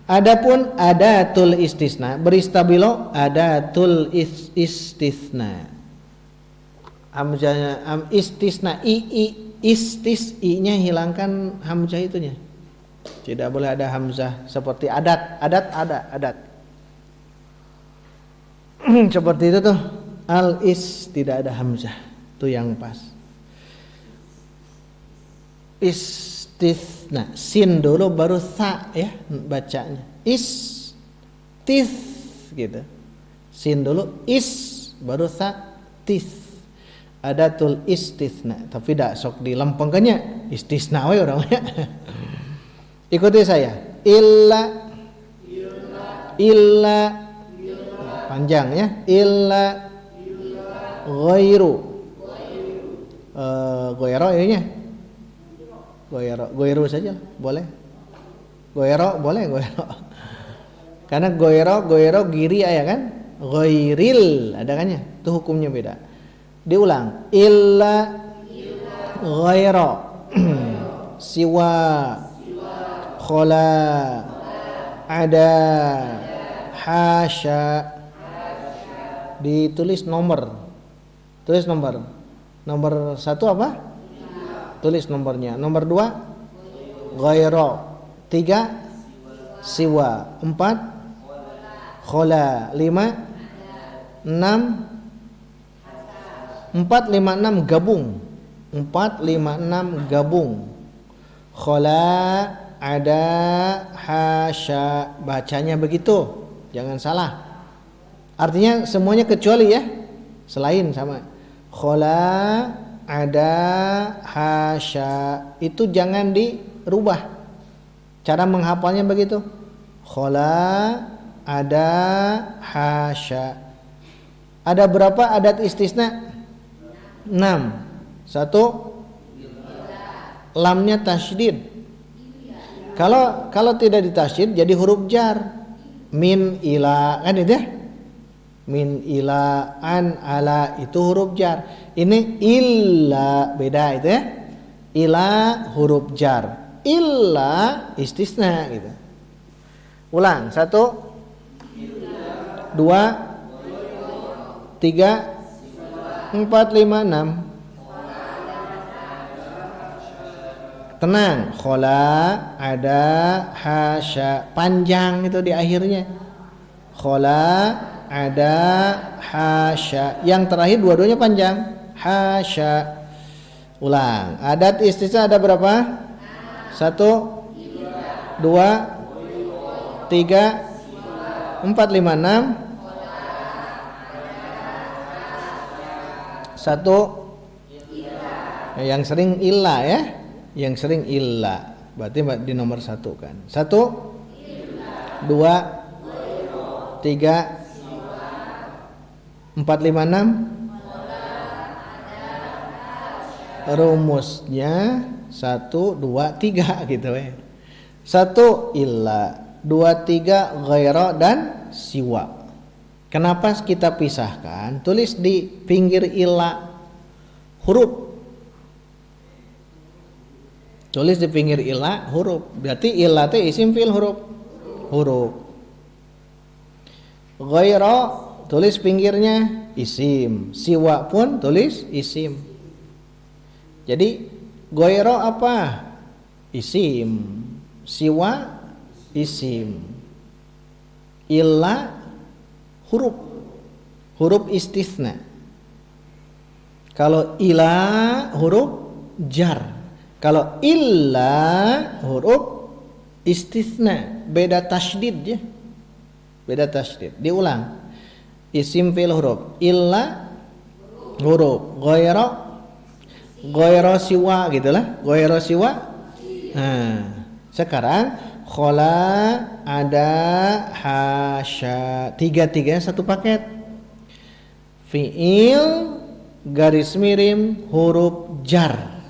adapun adatul istisna, beristabilo adatul istisna. Hamzahnya istisna i-nya hilangkan hamzah itunya. Tidak boleh ada hamzah seperti adat. Seperti itu tuh. Tidak ada hamzah. Itu yang pas. Istisna, sin dulu baru sa ya bacanya. Gitu. Sin dulu baru sa adatul istisna, tapi tidak sok dilempengkannya istisna we orangnya. Ikuti saya. Illa panjang ya. Illa ghairu ghairu ininya. Ghairu saja boleh. Ghairu boleh ghairu. Karena ghairu giri ya kan? Ghairil ada kan ya? Itu hukumnya beda. Diulang. Illa ghairu siwa khola ada hasya. Ditulis nomor. Tulis nomor 1 apa? tulis nomornya. Nomor 2 ghairo. 3 siwa. 4 khola. 5 6 4 5 6 gabung. 4 5 6 gabung. Khola, ada, hasya. Bacanya begitu, jangan salah. Artinya semuanya kecuali ya, selain sama. Khola, ada, hasya. Itu jangan dirubah. Cara menghafalnya begitu. Khola, ada, hasya. Ada berapa adat istisna? 6. 1 lamnya tasydid. Kalau tidak ditasydid jadi huruf jar. Min ila, kan itu ya? Min ila, an, ala, itu huruf jar. Ini illa, beda itu ya. Ila huruf jar. Illa istisna gitu. Ulang. 1 2 3 4 5 6. Tenang, khola, ada, hasya. Panjang itu di akhirnya. Khola, ada, hasya. Yang terakhir dua-duanya panjang. Hasya. Ulang. Adat istisna ada berapa? 1 2 3 4 5 6. 1 yang sering illa ya. Yang sering illa, berarti di nomor 1 kan. 1 2 3 4 5 6. Rumusnya 1 2 3 gitu ya. 1 illa, 2 3 ghaira dan siwa. Kenapa kita pisahkan? Tulis di pinggir illa huruf. Tulis di pinggir illa huruf. Berarti illa itu isim fi'il huruf. Ghaira tulis pinggirnya isim. Siwa pun tulis isim. Jadi ghaira apa? Isim. Siwa isim. Illa huruf. Huruf istisna. Kalau ila huruf jar. Kalau illa huruf istisna, beda tasydid ya. Beda tasydid. Diulang. Isim fi'il huruf. Illa huruf. Ghaira siwa gitulah. Ghaira siwa. Nah, sekarang khola, ada, hasya. Tiga-tiganya satu paket. Fi'il garis miring huruf jar.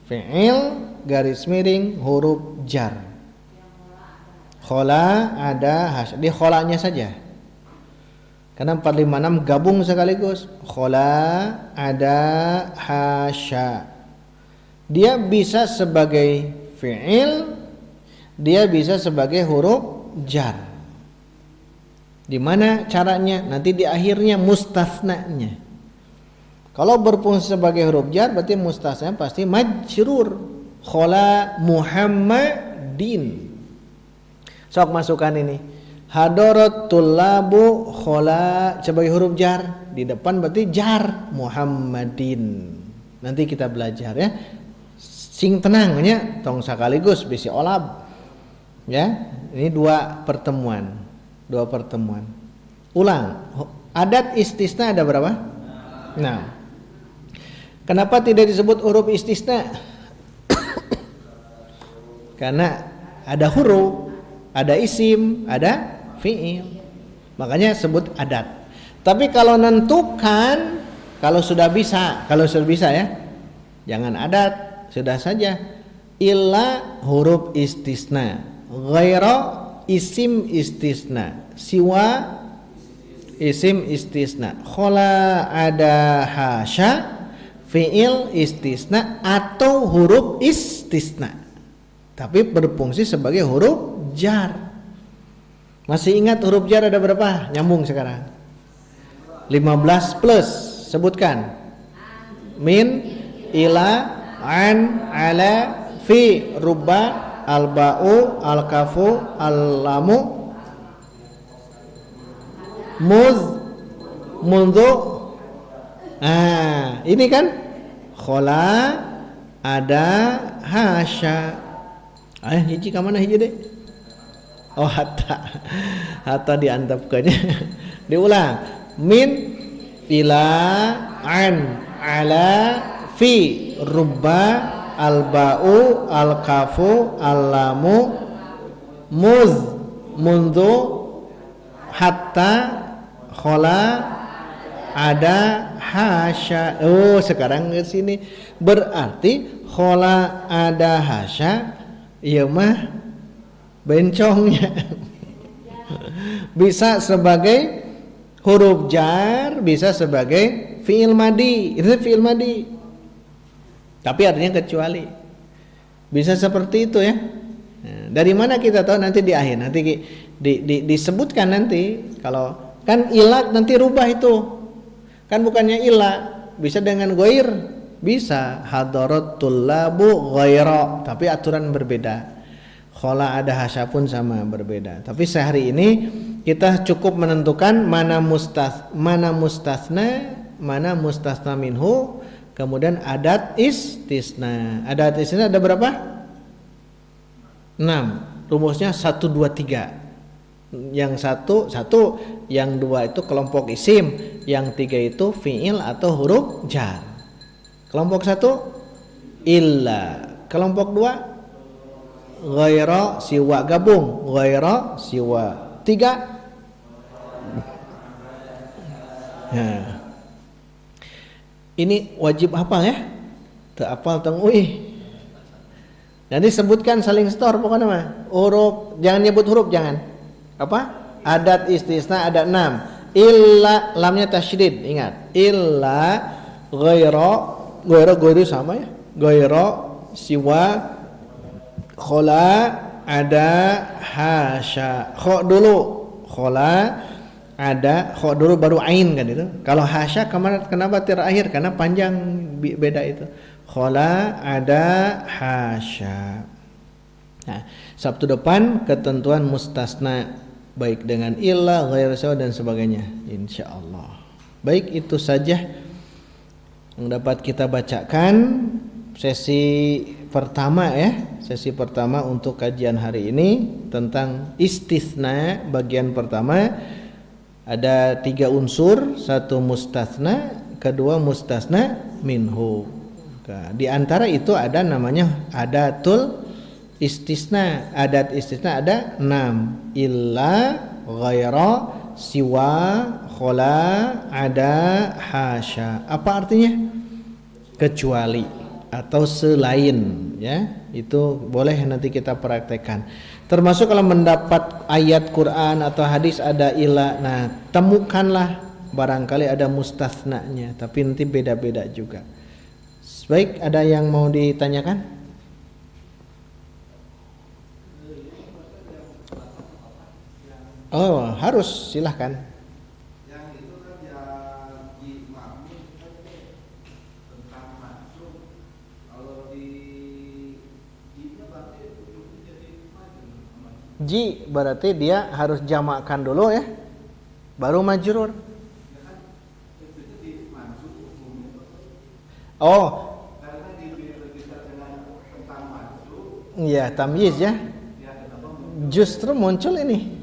Fi'il garis miring huruf jar. Khola, ada, hasya. Di kholanya saja. Karena 4 5 6 gabung sekaligus. Khola, ada, hasya. Dia bisa sebagai fi'il, dia bisa sebagai huruf jar. Di mana caranya? Nanti di akhirnya mustasnanya. Kalau berfungsi sebagai huruf jar berarti mustasna pasti majrur. Khola Muhammadin. Sok masukkan ini. Hadarat tullabu khola sebagai huruf jar. Di depan berarti jar Muhammadin. Nanti kita belajar ya. Sing tenangnya tong sekaligus bisi olab. Ya, ini dua pertemuan. Ulang. Adat istisna ada berapa? Nah. Kenapa tidak disebut huruf istisna? Karena ada huruf, ada isim, ada fi'il. Makanya sebut adat. Tapi kalau nentukan, kalau sudah bisa ya, jangan adat, sudah saja. Illa huruf istisna, ghaira isim istisna, siwa isim istisna, khola, ada, hasya fi'il istisna atau huruf istisna tapi berfungsi sebagai huruf jar. Masih ingat huruf jar ada berapa? Nyambung sekarang 15 plus. Sebutkan. Min, ila, an, ala, fi, rubba, al-ba'u, al-kafu, al-lamu, muz, mundu. Ini kan khola, ada, hasya. Hiji ka mana hiji deh? Oh, hatta diantapkannya. Diulang. Min, ila, an, ala, fi, rubba, al-ba'u, al-kafu, al-lamu, muz, mundu, hatta, khola, ada, hasya. Oh, sekarang ke sini berarti khola, ada, hasya, iya mah bencongnya. Bisa sebagai huruf jar, bisa sebagai fi'il madi. Itu fi'il madi. Tapi artinya kecuali. Bisa seperti itu ya. Nah, dari mana kita tahu? Nanti di akhir, nanti disebutkan nanti. Kalau kan ilak nanti rubah itu. Kan bukannya ilak, bisa dengan goir, bisa hadarat tullabu ghaira, tapi aturan berbeda. Khola, ada, hasya pun sama, berbeda. Tapi sehari ini kita cukup menentukan mana mustasna, mana mustasna minhu, kemudian adat istisna. Adat istisna ada berapa? 6. Rumusnya 1 2 3. Yang satu, yang 2 itu kelompok isim, yang 3 itu fi'il atau huruf jar. Kelompok 1 illa, kelompok 2 ghaira, siwa, gabung, ghaira, siwa. 3 ini wajib hafal ya. Teu hafal teng Nanti sebutkan saling setor pokoknya mah. Huruf, jangan nyebut huruf, jangan. Apa? Adat istisna ada 6. Illa, lamnya tasydid, ingat. Illa, ghaira sama ya. Ghaira, siwa, khola, ada, hasya. Kho dulu, khola, ada, kho dulu baru ain kan itu. Kalau hasya kenapa terakhir? Karena panjang, beda itu. Khola, ada, hasya. Nah, Sabtu depan ketentuan mustasna baik dengan illa, ghair sawa dan sebagainya, insyaallah. Baik, itu saja yang dapat kita bacakan sesi pertama ya. Sesi pertama untuk kajian hari ini tentang istisna. Bagian pertama ada 3 unsur, 1 mustasna, kedua mustasna minhu. Di antara itu ada namanya adatul istisna. Adat istisna ada 6. Illa, ghaira, siwa, khola, ada, hasya. Apa artinya? Kecuali atau selain ya. Itu boleh nanti kita praktekkan. Termasuk kalau mendapat ayat Quran atau hadis ada illa, nah temukanlah, barangkali ada mustasnanya, tapi nanti beda-beda juga. Baik, ada yang mau ditanyakan? Oh, harus, silahkan. Yang itu kan yang ji ma'mum tentang maksud. Kalau di ji-nya berarti jadi majrur. Ji berarti dia harus jamakkan dulu ya, baru majrur. Oh, karena berbicara tentang maksud. Iya, tamyiz ya. Justru muncul ini.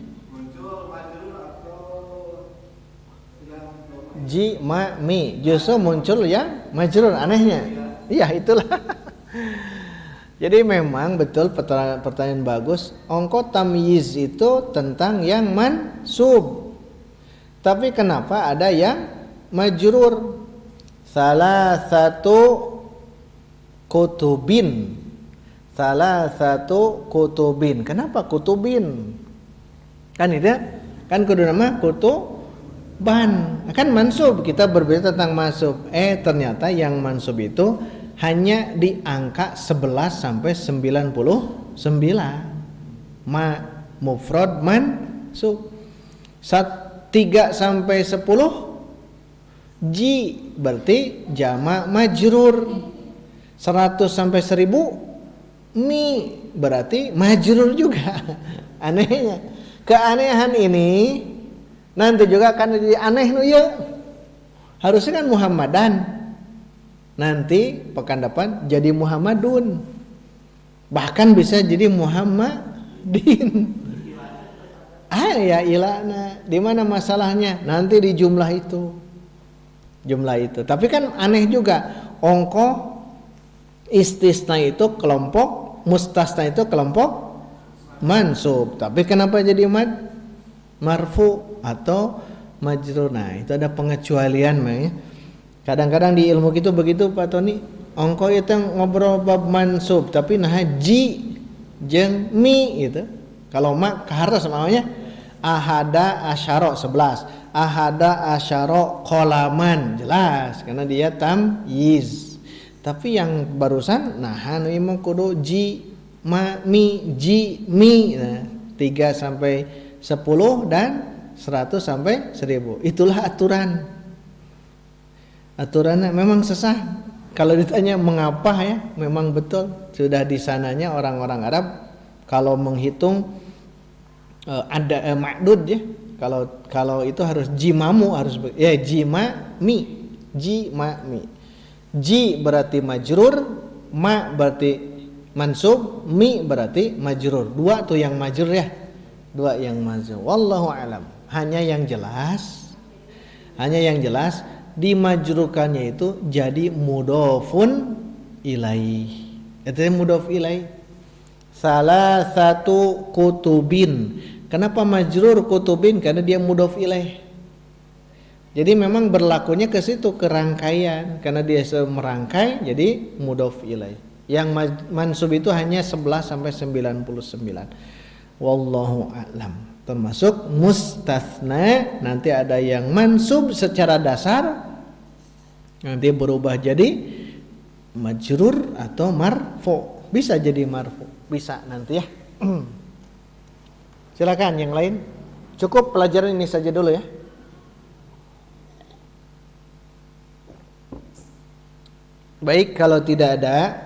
Ji ma mi, justru muncul yang majrur, anehnya. Iya, itulah. Jadi memang betul pertanyaan bagus. Ongko tamyiz itu tentang yang mansub. Tapi kenapa ada yang majrur? Salah satu kutubin. Salah satu kutubin. Kenapa kutubin? Kan itu kan kudu nama kutuban. Kan mansub, kita berbicara tentang mansub. Ternyata yang mansub itu hanya di angka 11 sampai 99. Mufrad mansub. 3 sampai 10 ji berarti jamak majrur. 100 sampai 1000 mi berarti majrur juga. Anehnya, keanehan ini nanti juga akan jadi aneh nu ya. Harusnya kan Muhammadan. Nanti pekan depan jadi Muhammadun. Bahkan bisa jadi Muhammadin. Ya ilana. Di mana masalahnya? Nanti di jumlah itu. Jumlah itu. Tapi kan aneh juga. Ongko istisna itu kelompok, mustasna itu kelompok mansub. Tapi kenapa jadi marfu atau majrur? Nah, itu ada pengecualian ya. Kadang-kadang di ilmu itu begitu Pak Tony. Ongko itu ngobrol bab mansub, tapi nah ji jeung mi gitu. Kalau mak harus namanya ahada asyara 11. Ahada asyara qolaman jelas karena dia tamyiz. Tapi yang barusan nah anu imam kudu ji ma mi ji mi nah, 3 sampai 10 dan 100 sampai 1000. Itulah aturan. Aturannya memang sesah. Kalau ditanya mengapa ya, memang betul sudah di sananya orang-orang Arab kalau menghitung ada ma'dud ya. Kalau itu harus jimamu harus ya jima mi. Ji berarti majrur, ma berarti mansub, mi berarti majrur. Dua tuh yang majrur ya. Dua yang majrur. Wallahu alam. Hanya yang jelas dimajrukannya itu jadi mudhofun ilaih. Itu mudhof ilaih. Salah satu kutubin. Kenapa majrur kutubin? Karena dia mudhof ilaih. Jadi memang berlakunya ke situ ke rangkaian karena dia merangkai jadi mudhof ilaih. Yang mansub itu hanya 11 sampai 99. Wallahu a'lam. Termasuk mustasna nanti ada yang mansub secara dasar nanti berubah jadi majrur atau marfu. Bisa jadi marfu, bisa nanti ya. Silakan yang lain. Cukup pelajaran ini saja dulu ya. Baik, kalau tidak ada,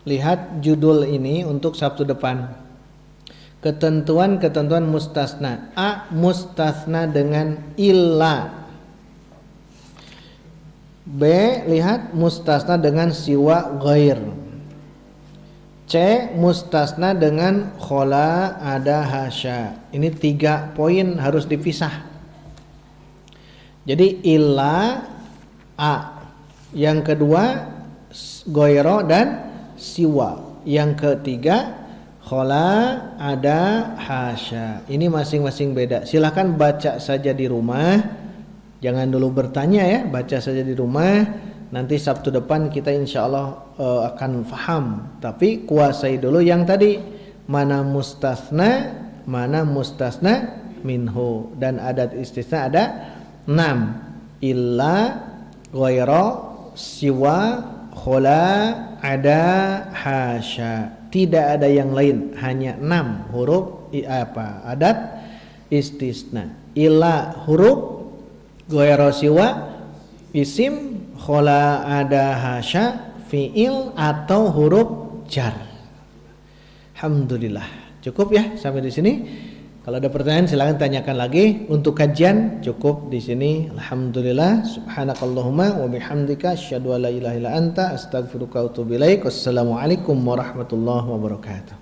lihat judul ini untuk Sabtu depan. Ketentuan-ketentuan mustasna. A. Mustasna dengan illa. B. Lihat mustasna dengan siwa ghair. C. Mustasna dengan khola ada hasya. Ini 3 poin harus dipisah. Jadi illa A. Yang kedua ghairo dan siwa. Yang ketiga khola ada hasya. Ini masing-masing beda. Silahkan baca saja di rumah. Jangan dulu bertanya ya. Baca saja di rumah. Nanti Sabtu depan kita insya Allah akan faham. Tapi kuasai dulu yang tadi. Mana mustasna minhu. Dan adat istisna ada 6. Illa, ghaira, siwa, khola, ada, hasya. Tidak ada yang lain, hanya 6 huruf adat istisna. Illa huruf, ghaira siwa isim, khola ada hasya fiil atau huruf jar. Alhamdulillah. Cukup ya sampai di sini. Kalau ada pertanyaan silakan tanyakan lagi. Untuk kajian cukup di sini. Alhamdulillah. Subhanakallahumma wa bihamdika asyhadu an la ilaha illa anta astaghfiruka wa atubu ilaik. Wassalamualaikum warahmatullahi wabarakatuh.